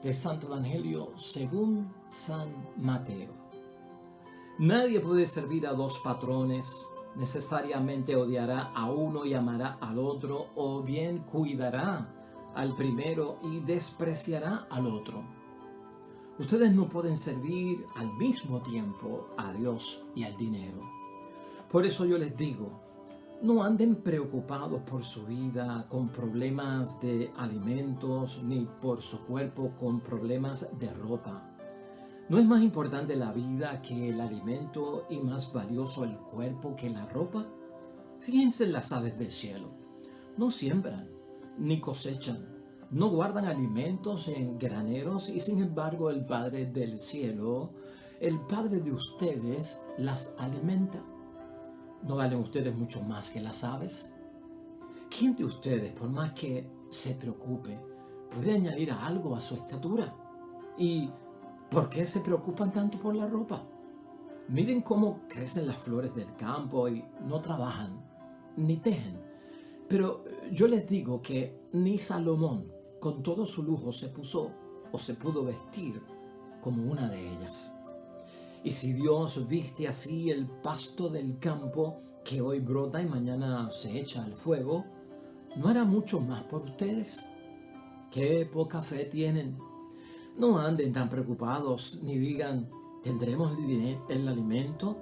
del Santo Evangelio según San Mateo. Nadie puede servir a dos patrones. Necesariamente odiará a uno y amará al otro, o bien cuidará al primero y despreciará al otro. Ustedes no pueden servir al mismo tiempo a Dios y al dinero. Por eso yo les digo, no anden preocupados por su vida con problemas de alimentos, ni por su cuerpo con problemas de ropa. ¿No es más importante la vida que el alimento y más valioso el cuerpo que la ropa? Fíjense en las aves del cielo. No siembran, ni cosechan, no guardan alimentos en graneros y sin embargo el Padre del cielo, el Padre de ustedes, las alimenta. ¿No valen ustedes mucho más que las aves? ¿Quién de ustedes, por más que se preocupe, puede añadir algo a su estatura? ¿Y por qué se preocupan tanto por la ropa? Miren cómo crecen las flores del campo y no trabajan, ni tejen. Pero yo les digo que ni Salomón, con todo su lujo, se puso o se pudo vestir como una de ellas. Y si Dios viste así el pasto del campo, que hoy brota y mañana se echa al fuego, ¿no hará mucho más por ustedes? ¡Qué poca fe tienen! No anden tan preocupados ni digan, ¿tendremos el alimento?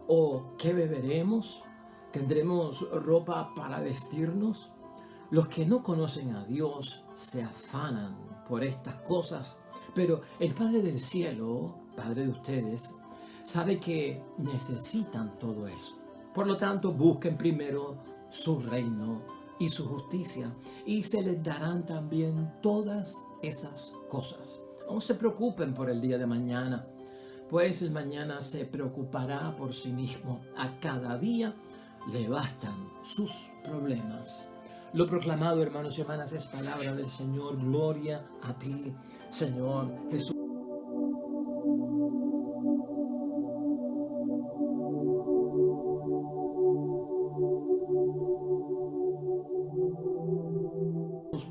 ¿O qué beberemos? ¿Tendremos ropa para vestirnos? Los que no conocen a Dios se afanan por estas cosas, pero el Padre del cielo, Padre de ustedes, sabe que necesitan todo eso. Por lo tanto, busquen primero su reino y su justicia, y se les darán también todas esas cosas. No se preocupen por el día de mañana, pues el mañana se preocupará por sí mismo. A cada día le bastan sus problemas. Lo proclamado, hermanos y hermanas, es palabra del Señor. Gloria a ti, Señor Jesús.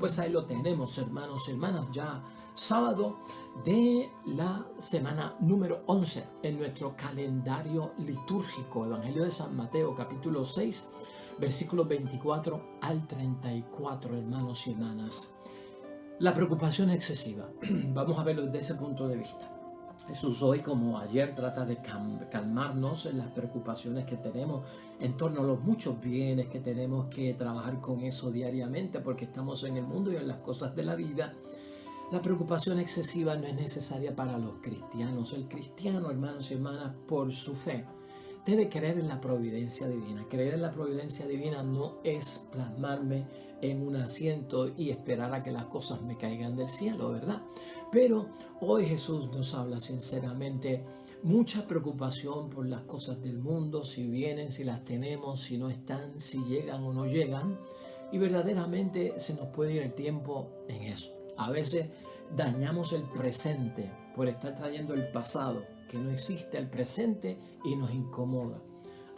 Pues ahí lo tenemos, hermanos y hermanas, ya sábado de la semana número 11 en nuestro calendario litúrgico, Evangelio de San Mateo, capítulo 6, versículos 24 al 34, hermanos y hermanas. La preocupación excesiva. Vamos a verlo desde ese punto de vista. Jesús hoy, como ayer, trata de calmarnos en las preocupaciones que tenemos en torno a los muchos bienes que tenemos que trabajar con eso diariamente porque estamos en el mundo y en las cosas de la vida. La preocupación excesiva no es necesaria para los cristianos. El cristiano, hermanos y hermanas, por su fe, debe creer en la providencia divina. Creer en la providencia divina no es plasmarme en un asiento y esperar a que las cosas me caigan del cielo, ¿verdad? Pero hoy Jesús nos habla sinceramente, mucha preocupación por las cosas del mundo, si vienen, si las tenemos, si no están, si llegan o no llegan. Y verdaderamente se nos puede ir el tiempo en eso. A veces dañamos el presente por estar trayendo el pasado, que no existe el presente y nos incomoda.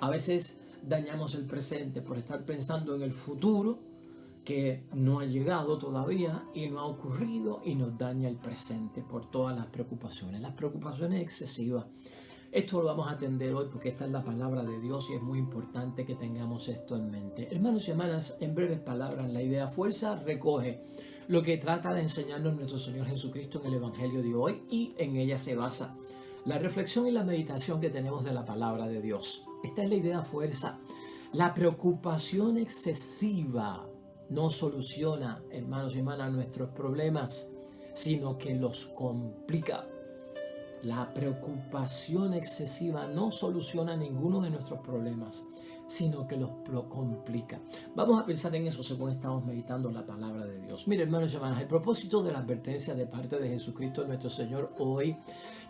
A veces dañamos el presente por estar pensando en el futuro, que no ha llegado todavía y no ha ocurrido y nos daña el presente por todas las preocupaciones excesivas. Esto lo vamos a atender hoy porque esta es la palabra de Dios y es muy importante que tengamos esto en mente. Hermanos y hermanas, en breves palabras, la idea fuerza recoge lo que trata de enseñarnos nuestro Señor Jesucristo en el Evangelio de hoy y en ella se basa la reflexión y la meditación que tenemos de la palabra de Dios. Esta es la idea fuerza. La preocupación excesiva no soluciona, hermanos y hermanas, nuestros problemas, sino que los complica. La preocupación excesiva no soluciona ninguno de nuestros problemas, sino que los complica. Vamos a pensar en eso según estamos meditando la palabra de Dios. Mire, hermanos y hermanas, el propósito de la advertencia de parte de Jesucristo nuestro Señor hoy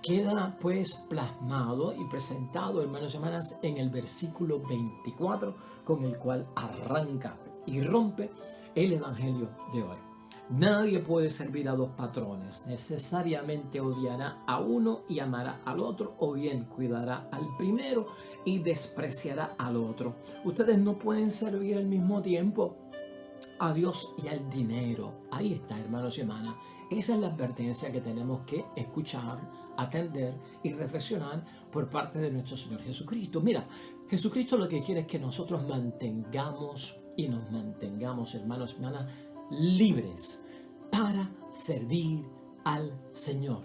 queda pues plasmado y presentado, hermanos y hermanas, en el versículo 24, con el cual arranca y rompe el Evangelio de hoy. Nadie puede servir a dos patrones. Necesariamente odiará a uno y amará al otro, o bien cuidará al primero y despreciará al otro. Ustedes no pueden servir al mismo tiempo. a Dios y al dinero. Ahí está, hermanos y hermanas. Esa es la advertencia que tenemos que escuchar, atender y reflexionar por parte de nuestro Señor Jesucristo. Mira, Jesucristo lo que quiere es que nosotros mantengamos y nos mantengamos, hermanos y hermanas, libres para servir al Señor.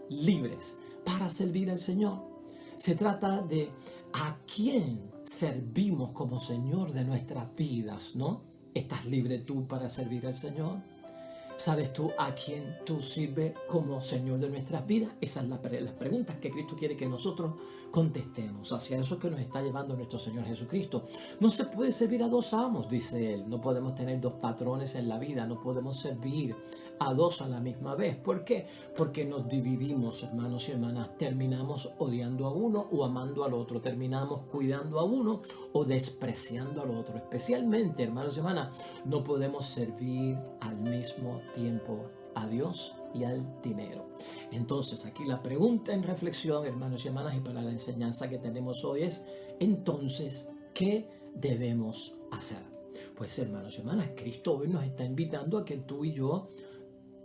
Libres para servir al Señor. Se trata de a quién servimos como Señor de nuestras vidas, ¿no? ¿Estás libre tú para servir al Señor? ¿Sabes tú a quién tú sirves como Señor de nuestras vidas? Esas son las preguntas que Cristo quiere que nosotros contestemos. Hacia eso que nos está llevando nuestro Señor Jesucristo. No se puede servir a dos amos, dice Él. No podemos tener dos patrones en la vida. No podemos servir a dos a la misma vez. ¿Por qué? Porque nos dividimos, hermanos y hermanas. Terminamos odiando a uno o amando al otro. Terminamos cuidando a uno o despreciando al otro. Especialmente, hermanos y hermanas, no podemos servir al mismo tiempo a Dios y al dinero. Entonces, aquí la pregunta en reflexión, hermanos y hermanas, y para la enseñanza que tenemos hoy es, entonces, ¿qué debemos hacer? Pues, hermanos y hermanas, Cristo hoy nos está invitando a que tú y yo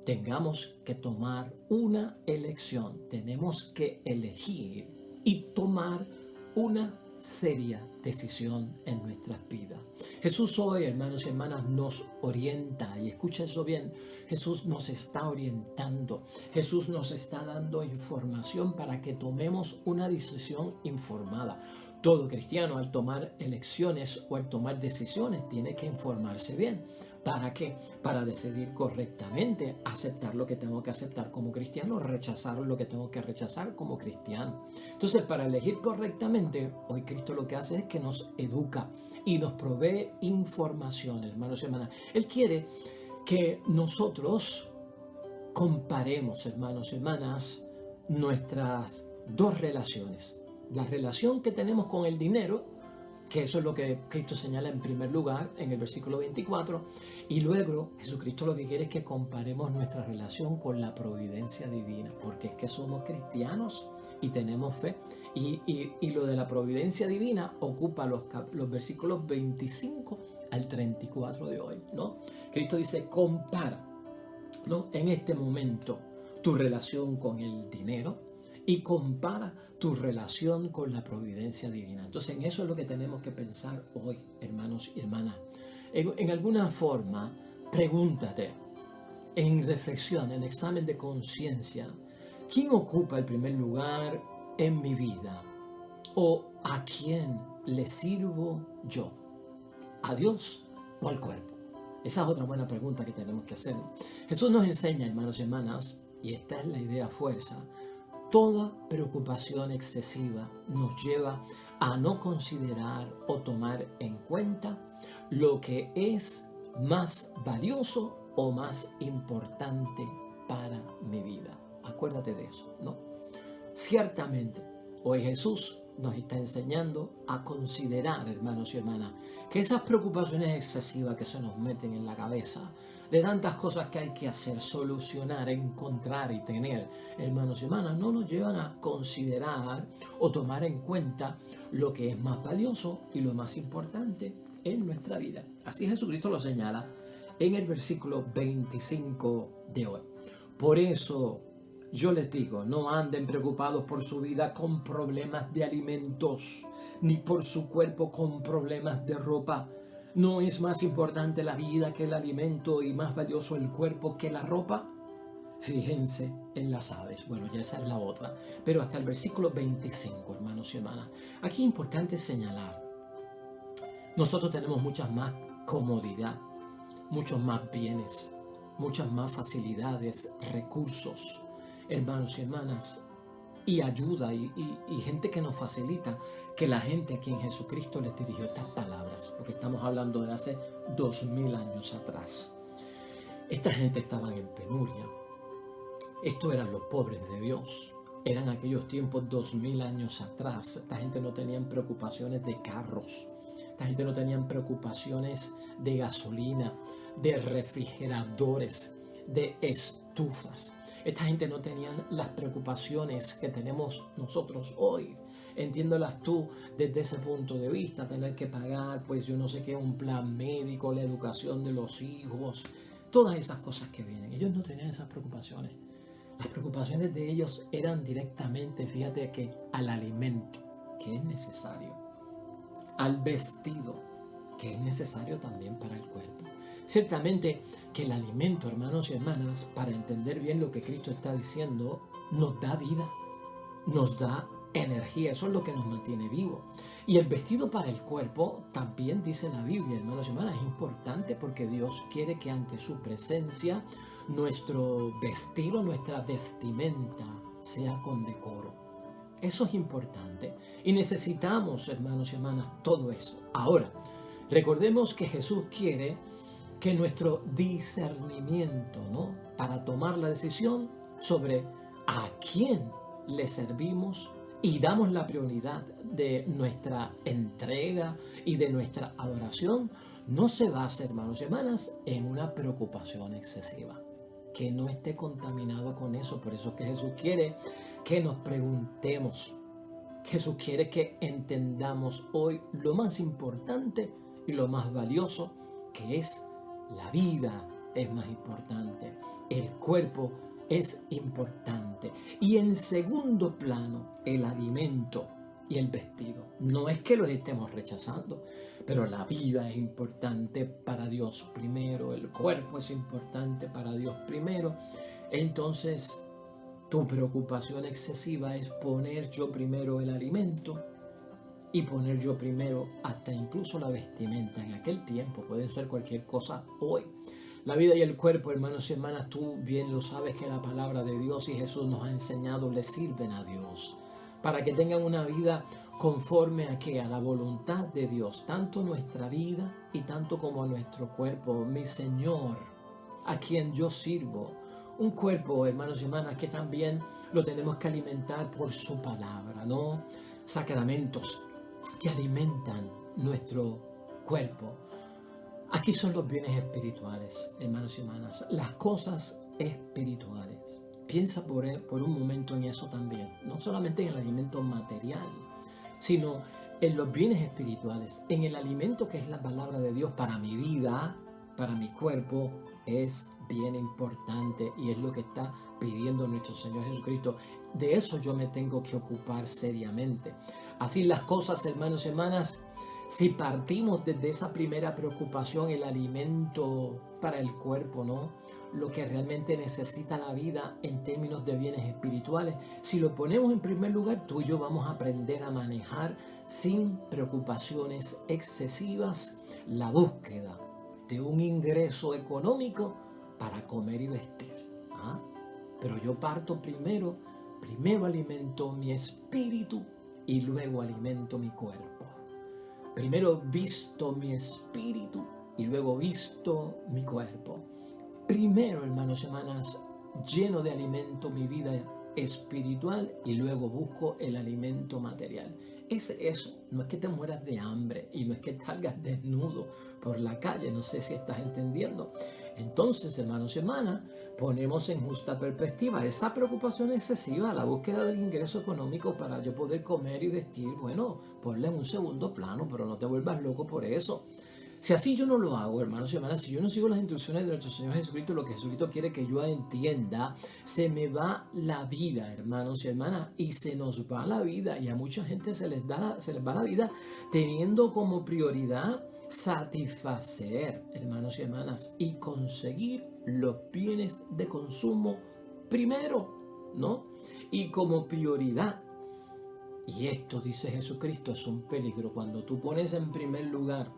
tengamos que tomar una elección. Tenemos que elegir y tomar una seria decisión en nuestras vidas. Jesús hoy, hermanos y hermanas, nos orienta, y escucha eso bien, Jesús nos está orientando, Jesús nos está dando información para que tomemos una decisión informada. Todo cristiano al tomar elecciones o al tomar decisiones tiene que informarse bien. ¿Para qué? Para decidir correctamente, aceptar lo que tengo que aceptar como cristiano, rechazar lo que tengo que rechazar como cristiano. Entonces, para elegir correctamente, hoy Cristo lo que hace es que nos educa y nos provee información, hermanos y hermanas. Él quiere que nosotros comparemos, hermanos y hermanas, nuestras dos relaciones. La relación que tenemos con el dinero, que eso es lo que Cristo señala en primer lugar en el versículo 24, y luego Jesucristo lo que quiere es que comparemos nuestra relación con la providencia divina, porque es que somos cristianos y tenemos fe, y lo de la providencia divina ocupa los versículos 25 al 34 de hoy, ¿no? Cristo dice, compara, ¿no?, en este momento tu relación con el dinero y compara tu relación con la providencia divina. Entonces, en eso es lo que tenemos que pensar hoy, hermanos y hermanas. En alguna forma, pregúntate, en reflexión, en examen de conciencia, ¿quién ocupa el primer lugar en mi vida? ¿O a quién le sirvo yo? ¿A Dios o al cuerpo? Esa es otra buena pregunta que tenemos que hacer. Jesús nos enseña, hermanos y hermanas, y esta es la idea fuerza, toda preocupación excesiva nos lleva a no considerar o tomar en cuenta lo que es más valioso o más importante para mi vida. Acuérdate de eso, ¿no? Ciertamente, hoy Jesús nos está enseñando a considerar, hermanos y hermanas, que esas preocupaciones excesivas que se nos meten en la cabeza, de tantas cosas que hay que hacer, solucionar, encontrar y tener, hermanos y hermanas, no nos llevan a considerar o tomar en cuenta lo que es más valioso y lo más importante en nuestra vida. Así Jesucristo lo señala en el versículo 25 de hoy. Por eso yo les digo, no anden preocupados por su vida con problemas de alimentos, ni por su cuerpo con problemas de ropa. ¿No es más importante la vida que el alimento y más valioso el cuerpo que la ropa? Fíjense en las aves. Bueno, ya esa es la otra. Pero hasta el versículo 25, hermanos y hermanas. Aquí es importante señalar, nosotros tenemos muchas más comodidad, muchos más bienes, muchas más facilidades, recursos, hermanos y hermanas, y ayuda y gente que nos facilita, que la gente a quien Jesucristo les dirigió estas palabras, porque estamos hablando de hace 2000 años atrás. Esta gente estaba en penuria. Estos eran los pobres de Dios. Eran aquellos tiempos 2000 años atrás. Esta gente no tenía preocupaciones de carros. Esta gente no tenía preocupaciones de gasolina, de refrigeradores, de estufas. Esta gente no tenía las preocupaciones que tenemos nosotros hoy. entiéndolas tú desde ese punto de vista, tener que pagar, pues yo no sé qué, un plan médico, la educación de los hijos, todas esas cosas que vienen. Ellos no tenían esas preocupaciones. Las preocupaciones de ellos eran directamente, fíjate que al alimento, que es necesario, al vestido, que es necesario también para el cuerpo. Ciertamente que el alimento, hermanos y hermanas, para entender bien lo que Cristo está diciendo, nos da vida, nos da energía, eso es lo que nos mantiene vivos. Y el vestido para el cuerpo, también dice la Biblia, hermanos y hermanas, es importante porque Dios quiere que ante su presencia nuestro vestido, nuestra vestimenta sea con decoro. Eso es importante y necesitamos, hermanos y hermanas, todo eso. Ahora, recordemos que Jesús quiere que nuestro discernimiento, ¿no?, para tomar la decisión sobre a quién le servimos y damos la prioridad de nuestra entrega y de nuestra adoración, no se basa, hermanos y hermanas, en una preocupación excesiva. Que no esté contaminado con eso. Por eso que Jesús quiere que nos preguntemos. Jesús quiere que entendamos hoy lo más importante y lo más valioso, que es la vida es más importante. El cuerpo es importante. Y en segundo plano, el alimento y el vestido. No es que los estemos rechazando, pero la vida es importante para Dios primero, el cuerpo es importante para Dios primero. Entonces, tu preocupación excesiva es poner yo primero el alimento y poner yo primero hasta incluso la vestimenta. En aquel tiempo puede ser cualquier cosa hoy. La vida y el cuerpo, hermanos y hermanas, tú bien lo sabes que la palabra de Dios y Jesús nos ha enseñado, le sirven a Dios para que tengan una vida conforme a que a la voluntad de Dios, tanto nuestra vida y tanto como a nuestro cuerpo. Mi Señor, a quien yo sirvo, un cuerpo, hermanos y hermanas, que también lo tenemos que alimentar por su palabra, ¿no? Sacramentos que alimentan nuestro cuerpo. Aquí son los bienes espirituales, hermanos y hermanas, las cosas espirituales. Piensa por un momento en eso también, no solamente en el alimento material, sino en los bienes espirituales, en el alimento que es la palabra de Dios para mi vida, para mi cuerpo, es bien importante y es lo que está pidiendo nuestro Señor Jesucristo. De eso yo me tengo que ocupar seriamente. Así las cosas, hermanos y hermanas, si partimos desde esa primera preocupación, el alimento para el cuerpo, ¿no?, lo que realmente necesita la vida en términos de bienes espirituales, si lo ponemos en primer lugar, tú y yo vamos a aprender a manejar sin preocupaciones excesivas la búsqueda de un ingreso económico para comer y vestir. ¿Ah? Pero yo parto primero alimento mi espíritu y luego alimento mi cuerpo. Primero visto mi espíritu y luego visto mi cuerpo. Primero, hermanos y hermanas, lleno de alimento mi vida espiritual y luego busco el alimento material. Es eso, no es que te mueras de hambre y no es que salgas desnudo por la calle, no sé si estás entendiendo. Entonces, hermanos y hermanas, ponemos en justa perspectiva esa preocupación excesiva, la búsqueda del ingreso económico para yo poder comer y vestir. Bueno, ponle en un segundo plano, pero no te vuelvas loco por eso. Si así yo no lo hago, hermanos y hermanas, si yo no sigo las instrucciones de nuestro Señor Jesucristo, lo que Jesucristo quiere que yo entienda, se me va la vida, hermanos y hermanas, y se nos va la vida, y a mucha gente se les va la vida teniendo como prioridad satisfacer, hermanos y hermanas, y conseguir los bienes de consumo primero, ¿no? Y como prioridad. Y esto, dice Jesucristo, es un peligro. Cuando tú pones en primer lugar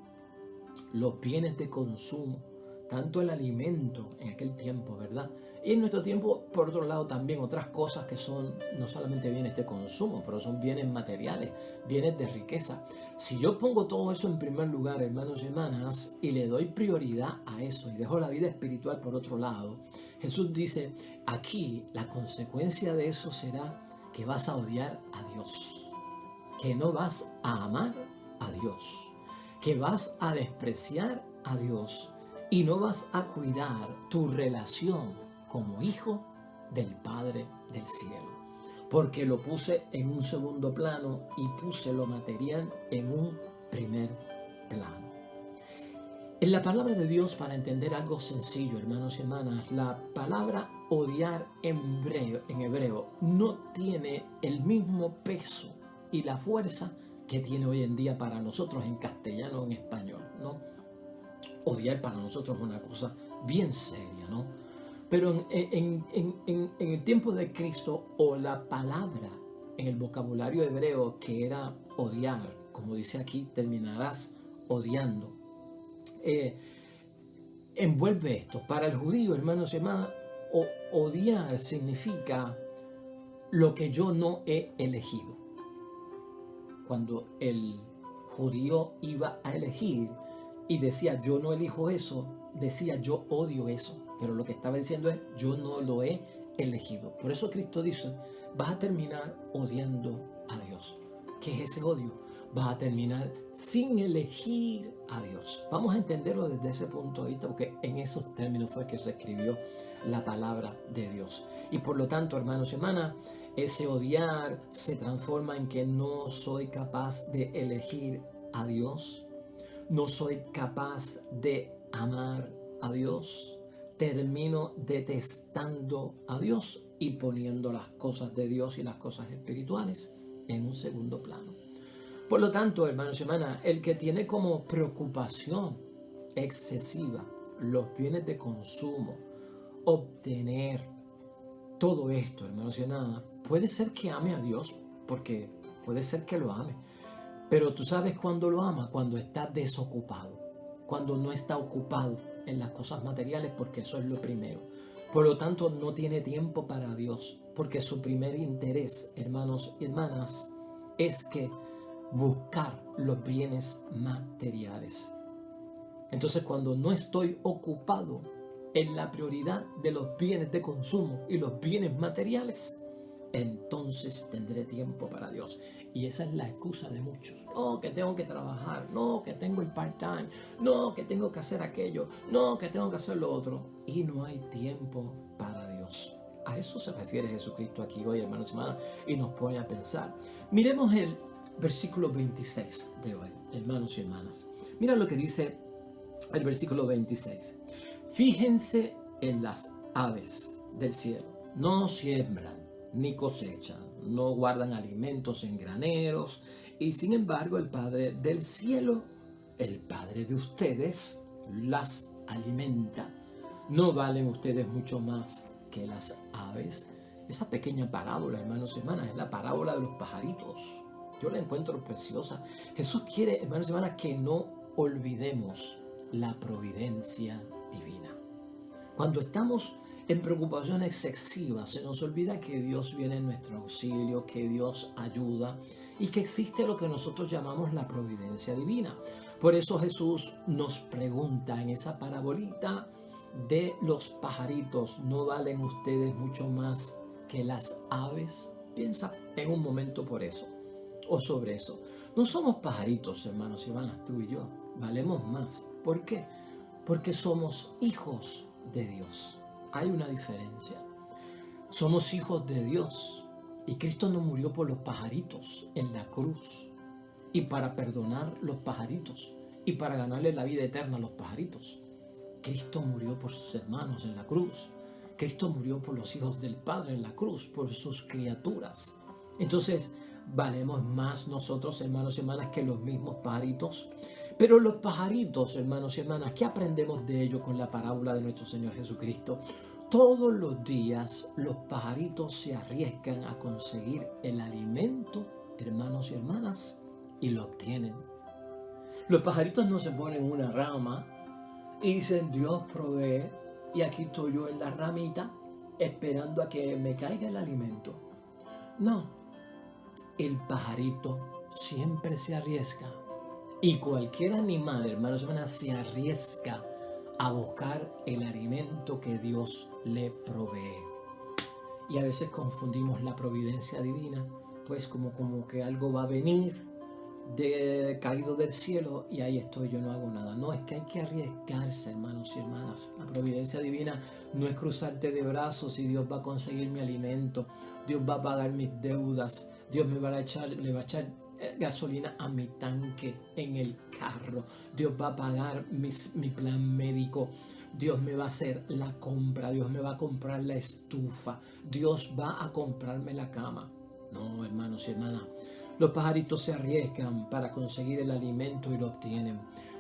los bienes de consumo, tanto el alimento en aquel tiempo, ¿verdad? Y en nuestro tiempo, por otro lado, también otras cosas que son no solamente bienes de consumo, pero son bienes materiales, bienes de riqueza. Si yo pongo todo eso en primer lugar, hermanos y hermanas, y le doy prioridad a eso y dejo la vida espiritual por otro lado, Jesús dice, aquí la consecuencia de eso será que vas a odiar a Dios, que no vas a amar a Dios, que vas a despreciar a Dios y no vas a cuidar tu relación como hijo del Padre del cielo. porque lo puse en un segundo plano y puse lo material en un primer plano. En la palabra de Dios, para entender algo sencillo, hermanos y hermanas, la palabra odiar en hebreo no tiene el mismo peso y la fuerza que tiene hoy en día para nosotros en castellano o en español, ¿no? Odiar para nosotros es una cosa bien seria, ¿no? Pero en el tiempo de Cristo, o la palabra en el vocabulario hebreo que era odiar, como dice aquí, terminarás odiando, envuelve esto. Para el judío, hermanos y hermanas, odiar significa lo que yo no he elegido. Cuando el judío iba a elegir y decía yo no elijo eso, decía yo odio eso, pero lo que estaba diciendo es yo no lo he elegido. Por eso Cristo dice, vas a terminar odiando a Dios. ¿Qué es ese odio? Vas a terminar sin elegir a Dios. Vamos a entenderlo desde ese punto de vista, porque en esos términos fue que se escribió la palabra de Dios. Y por lo tanto, hermanos y hermanas, ese odiar se transforma en que no soy capaz de elegir a Dios, no soy capaz de amar a Dios, termino detestando a Dios y poniendo las cosas de Dios y las cosas espirituales en un segundo plano. Por lo tanto, hermanos y hermanas, el que tiene como preocupación excesiva los bienes de consumo, obtener todo esto, hermanos y hermanas, puede ser que ame a Dios, porque puede ser que lo ame, pero tú sabes cuándo lo ama, cuando está desocupado, cuando no está ocupado en las cosas materiales, porque eso es lo primero. Por lo tanto, no tiene tiempo para Dios, porque su primer interés, hermanos y hermanas, es que buscar los bienes materiales. Entonces, cuando no estoy ocupado en la prioridad de los bienes de consumo y los bienes materiales, entonces tendré tiempo para Dios. Y esa es la excusa de muchos. No, que tengo que trabajar. No, que tengo el part-time. No, que tengo que hacer aquello. No, que tengo que hacer lo otro. Y no hay tiempo para Dios. A eso se refiere Jesucristo aquí hoy, hermanos y hermanas, y nos pone a pensar. Miremos el versículo 26 de hoy, hermanos y hermanas. Mira lo que dice el versículo 26. Fíjense en las aves del cielo. No siembran ni cosechan, no guardan alimentos en graneros, y sin embargo el Padre del cielo, el Padre de ustedes, las alimenta. ¿No valen ustedes mucho más que las aves? Esa pequeña parábola, hermanos y hermanas, es la parábola de los pajaritos. Yo la encuentro preciosa. Jesús quiere, hermanos y hermanas, que no olvidemos la providencia divina. Cuando estamos en preocupación excesiva, se nos olvida que Dios viene en nuestro auxilio, que Dios ayuda y que existe lo que nosotros llamamos la providencia divina. Por eso Jesús nos pregunta en esa parabolita de los pajaritos, ¿no valen ustedes mucho más que las aves? Piensa en un momento por eso o sobre eso. No somos pajaritos, hermanos y hermanas, tú y yo. Valemos más. ¿Por qué? Porque somos hijos de Dios. Hay una diferencia. Somos hijos de Dios y Cristo no murió por los pajaritos en la cruz y para perdonar los pajaritos y para ganarle la vida eterna a los pajaritos. Cristo murió por sus hermanos en la cruz. Cristo murió por los hijos del Padre en la cruz, por sus criaturas. Entonces, valemos más nosotros, hermanos y hermanas, que los mismos pajaritos. Pero los pajaritos, hermanos y hermanas, ¿qué aprendemos de ello con la parábola de nuestro Señor Jesucristo? Todos los días los pajaritos se arriesgan a conseguir el alimento, hermanos y hermanas, y lo obtienen. Los pajaritos no se ponen en una rama y dicen Dios provee y aquí estoy yo en la ramita esperando a que me caiga el alimento. No, el pajarito siempre se arriesga y cualquier animal, hermanos y hermanas, se arriesga a buscar el alimento que Dios le provee. Y a veces confundimos la providencia divina, pues como que algo va a venir caído del cielo y ahí estoy, yo no hago nada. No, es que hay que arriesgarse, hermanos y hermanas. La providencia divina no es cruzarte de brazos y Dios va a conseguir mi alimento, Dios va a pagar mis deudas, Dios le va a echar gasolina a mi tanque en el carro, Dios va a pagar mi plan médico, Dios me va a hacer la compra, Dios me va a comprar la estufa, Dios va a comprarme la cama. No, hermanos y hermanas, los pajaritos se arriesgan para conseguir el alimento y lo obtienen.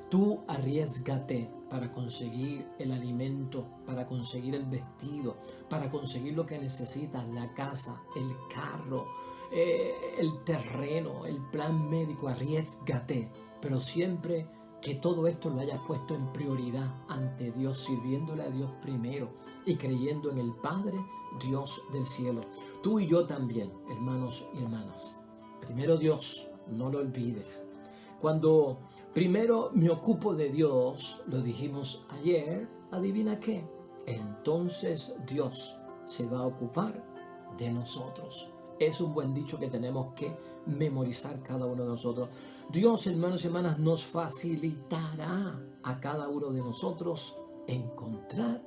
Tú arriésgate para conseguir el alimento, para conseguir el vestido, para conseguir lo que necesitas, la casa, el carro, el terreno, el plan médico. Arriésgate, pero siempre que todo esto lo hayas puesto en prioridad ante Dios, sirviéndole a Dios primero y creyendo en el Padre, Dios del cielo. Tú y yo también, hermanos y hermanas. Primero Dios, no lo olvides. Cuando primero me ocupo de Dios, lo dijimos ayer, adivina qué, entonces Dios se va a ocupar de nosotros. Es un buen dicho que tenemos que memorizar cada uno de nosotros. Dios, hermanos y hermanas, nos facilitará a cada uno de nosotros encontrar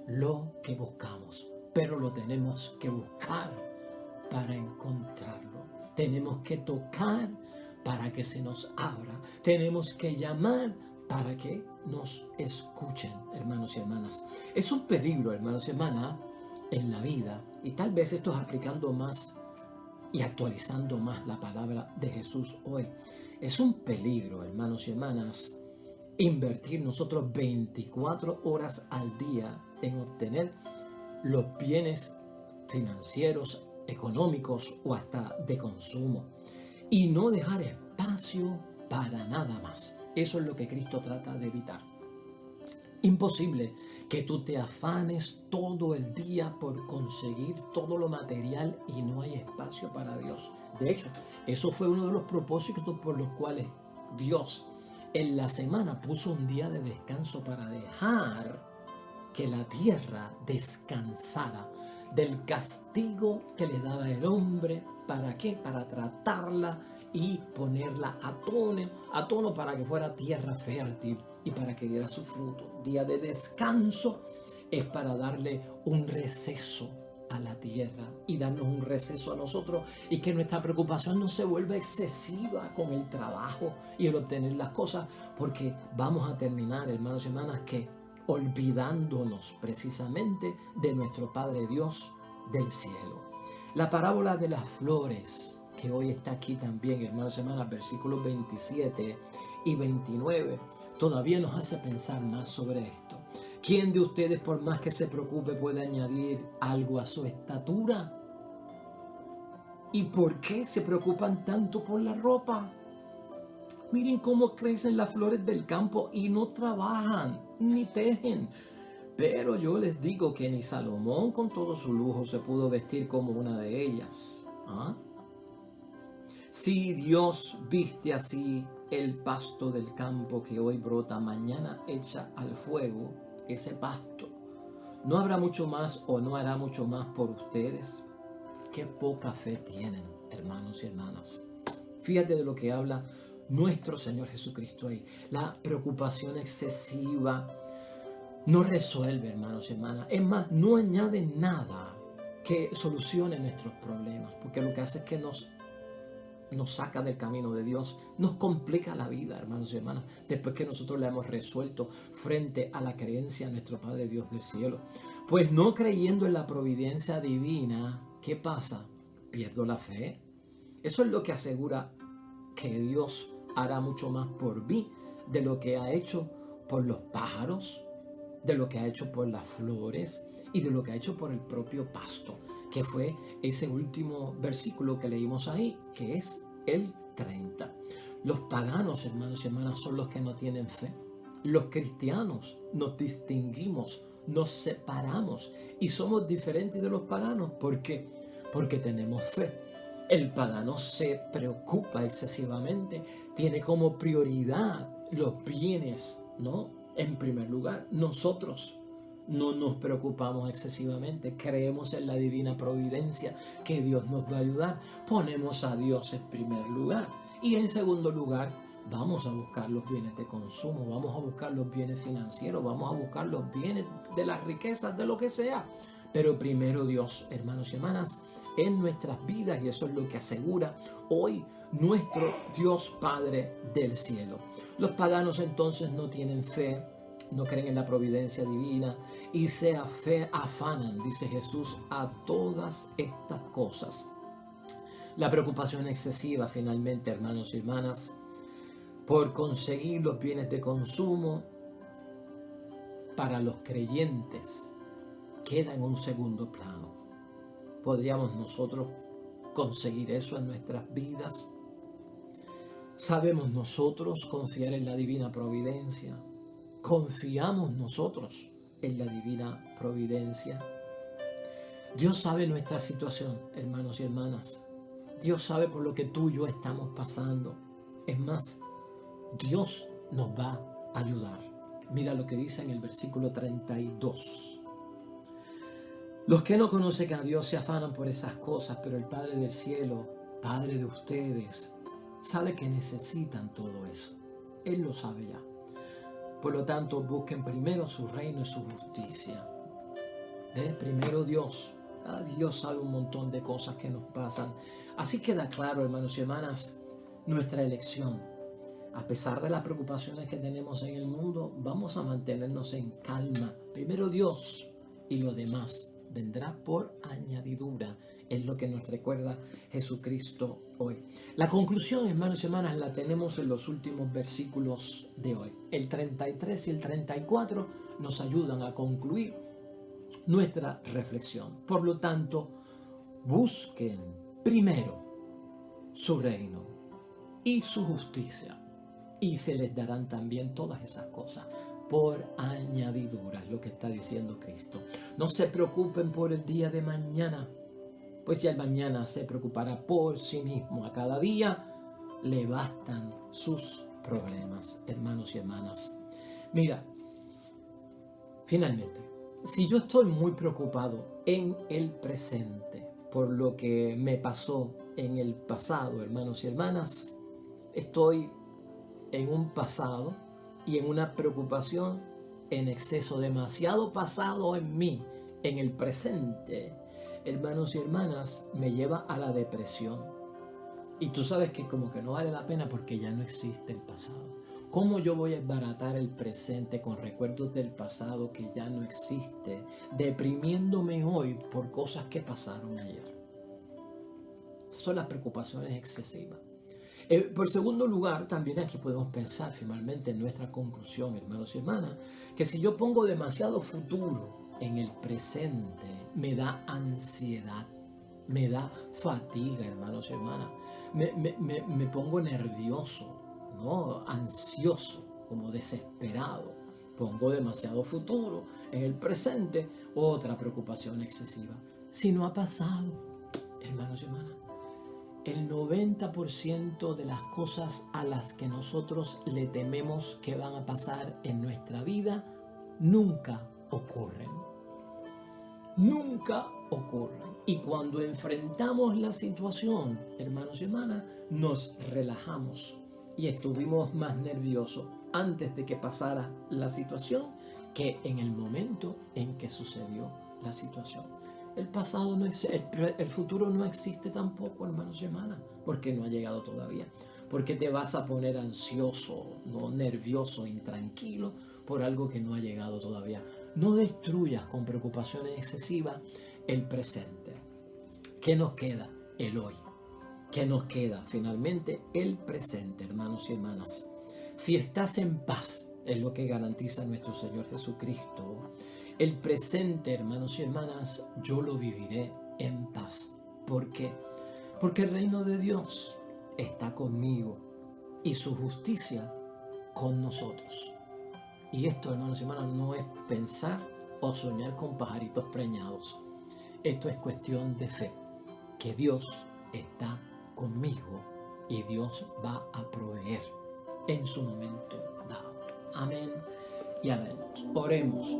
lo que buscamos, pero lo tenemos que buscar para encontrarlo. Tenemos que tocar para que se nos abra. Tenemos que llamar para que nos escuchen, hermanos y hermanas. Es un peligro, hermanos y hermanas, en la vida, y tal vez esto es aplicando más y actualizando más la palabra de Jesús hoy. Es un peligro, hermanos y hermanas, invertir nosotros 24 horas al día en obtener los bienes financieros, económicos o hasta de consumo y no dejar espacio para nada más. Eso es lo que Cristo trata de evitar. Imposible que tú te afanes todo el día por conseguir todo lo material y no hay espacio para Dios. De hecho, eso fue uno de los propósitos por los cuales Dios en la semana puso un día de descanso para dejar que la tierra descansara del castigo que le daba el hombre. ¿Para qué? Para tratarla y ponerla a tono para que fuera tierra fértil y para que diera su fruto. Día de descanso es para darle un receso a la tierra y darnos un receso a nosotros y que nuestra preocupación no se vuelva excesiva con el trabajo y el obtener las cosas, porque vamos a terminar, hermanos y hermanas, que olvidándonos precisamente de nuestro Padre Dios del cielo. La parábola de las flores, que hoy está aquí también, hermanos y hermanas, versículos 27 y 29, todavía nos hace pensar más sobre esto. ¿Quién de ustedes, por más que se preocupe, puede añadir algo a su estatura? ¿Y por qué se preocupan tanto por la ropa? Miren cómo crecen las flores del campo y no trabajan ni tejen. Pero yo les digo que ni Salomón con todo su lujo se pudo vestir como una de ellas. ¿Ah? Si Dios viste así el pasto del campo que hoy brota, mañana echa al fuego ese pasto, ¿no habrá mucho más o no hará mucho más por ustedes? Qué poca fe tienen, hermanos y hermanas. Fíjate de lo que habla nuestro Señor Jesucristo ahí. La preocupación excesiva no resuelve, hermanos y hermanas. Es más, no añade nada que solucione nuestros problemas, porque lo que hace es que nos saca del camino de Dios, nos complica la vida, hermanos y hermanas, después que nosotros la hemos resuelto frente a la creencia en nuestro Padre Dios del cielo. Pues no creyendo en la providencia divina, ¿qué pasa? Pierdo la fe. Eso es lo que asegura que Dios hará mucho más por mí de lo que ha hecho por los pájaros, de lo que ha hecho por las flores y de lo que ha hecho por el propio pasto, que fue ese último versículo que leímos ahí, que es el 30. Los paganos, hermanos y hermanas, son los que no tienen fe. Los cristianos nos distinguimos, nos separamos y somos diferentes de los paganos. ¿Por qué? Porque tenemos fe. El pagano se preocupa excesivamente, tiene como prioridad los bienes, ¿no? En primer lugar, nosotros no nos preocupamos excesivamente, creemos en la divina providencia, que Dios nos va a ayudar, ponemos a Dios en primer lugar Y en segundo lugar, vamos a buscar los bienes de consumo, vamos a buscar los bienes financieros, vamos a buscar los bienes de las riquezas, de lo que sea. Pero primero Dios, hermanos y hermanas, en nuestras vidas, y eso es lo que asegura hoy nuestro Dios Padre del cielo. Los paganos entonces no tienen fe, no creen en la providencia divina y se afanan, dice Jesús, a todas estas cosas. La preocupación excesiva, finalmente, hermanos y hermanas, por conseguir los bienes de consumo para los creyentes queda en un segundo plano. ¿Podríamos nosotros conseguir eso en nuestras vidas? ¿Sabemos nosotros confiar en la divina providencia? ¿Confiamos nosotros en la divina providencia? Dios sabe nuestra situación, hermanos y hermanas. Dios sabe por lo que tú y yo estamos pasando. Es más, Dios nos va a ayudar. Mira lo que dice en el versículo 32. Los que no conocen a Dios se afanan por esas cosas, pero el Padre del cielo, Padre de ustedes, sabe que necesitan todo eso. Él lo sabe ya. Por lo tanto, busquen primero su reino y su justicia. Primero Dios. Dios sabe un montón de cosas que nos pasan. Así queda claro, hermanos y hermanas, nuestra elección. A pesar de las preocupaciones que tenemos en el mundo, vamos a mantenernos en calma. Primero Dios y lo demás vendrá por añadidura. Es lo que nos recuerda Jesucristo hoy. La conclusión, hermanos y hermanas, la tenemos en los últimos versículos de hoy. El 33 y el 34 nos ayudan a concluir nuestra reflexión. Por lo tanto, busquen primero su reino y su justicia, y se les darán también todas esas cosas por añadidura, es lo que está diciendo Cristo. No se preocupen por el día de mañana, pues ya el mañana se preocupará por sí mismo. A cada día le bastan sus problemas, hermanos y hermanas. Mira, finalmente, si yo estoy muy preocupado en el presente por lo que me pasó en el pasado, hermanos y hermanas, estoy en un pasado y en una preocupación en exceso, demasiado pasado en mí, en el presente, hermanos y hermanas, me lleva a la depresión. Y tú sabes que como que no vale la pena porque ya no existe el pasado. ¿Cómo yo voy a desbaratar el presente con recuerdos del pasado que ya no existe, deprimiéndome hoy por cosas que pasaron ayer? Esas son las preocupaciones excesivas. Por segundo lugar, también aquí podemos pensar finalmente en nuestra conclusión, hermanos y hermanas, que si yo pongo demasiado futuro en el presente, me da ansiedad, me da fatiga, hermanos y hermanas, me pongo nervioso, ¿no? Ansioso, como desesperado. Pongo demasiado futuro en el presente, otra preocupación excesiva. Si no ha pasado, hermanos y hermanas, el 90% de las cosas a las que nosotros le tememos que van a pasar en nuestra vida nunca ocurren. Nunca ocurren. Y cuando enfrentamos la situación, hermanos y hermanas, nos relajamos y estuvimos más nerviosos antes de que pasara la situación que en el momento en que sucedió la situación. El pasado no existe, el futuro no existe tampoco, hermanos y hermanas, porque no ha llegado todavía. Porque te vas a poner ansioso, no nervioso, intranquilo por algo que no ha llegado todavía. No destruyas con preocupaciones excesivas el presente. ¿Qué nos queda? El hoy. ¿Qué nos queda? Finalmente, el presente, hermanos y hermanas. Si estás en paz, es lo que garantiza nuestro Señor Jesucristo. El presente, hermanos y hermanas, yo lo viviré en paz. ¿Por qué? Porque el reino de Dios está conmigo y su justicia con nosotros. Y esto, hermanos y hermanas, no es pensar o soñar con pajaritos preñados. Esto es cuestión de fe, que Dios está conmigo y Dios va a proveer en su momento dado. Amén y amén. Oremos.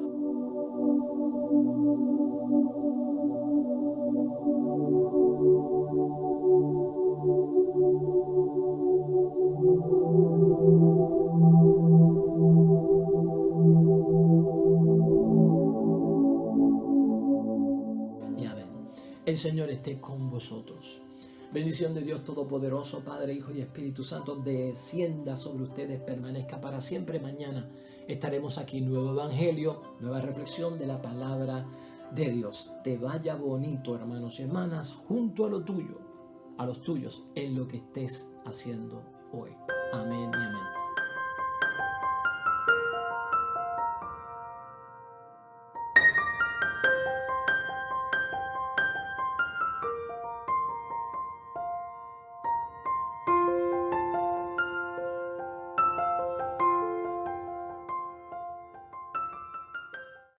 El Señor esté con vosotros. Bendición de Dios Todopoderoso, Padre, Hijo y Espíritu Santo, descienda sobre ustedes, permanezca para siempre. Mañana estaremos aquí, nuevo evangelio, nueva reflexión de la palabra de Dios. Te vaya bonito, hermanos y hermanas, junto a lo tuyo, a los tuyos, en lo que estés haciendo hoy. Amén y amén.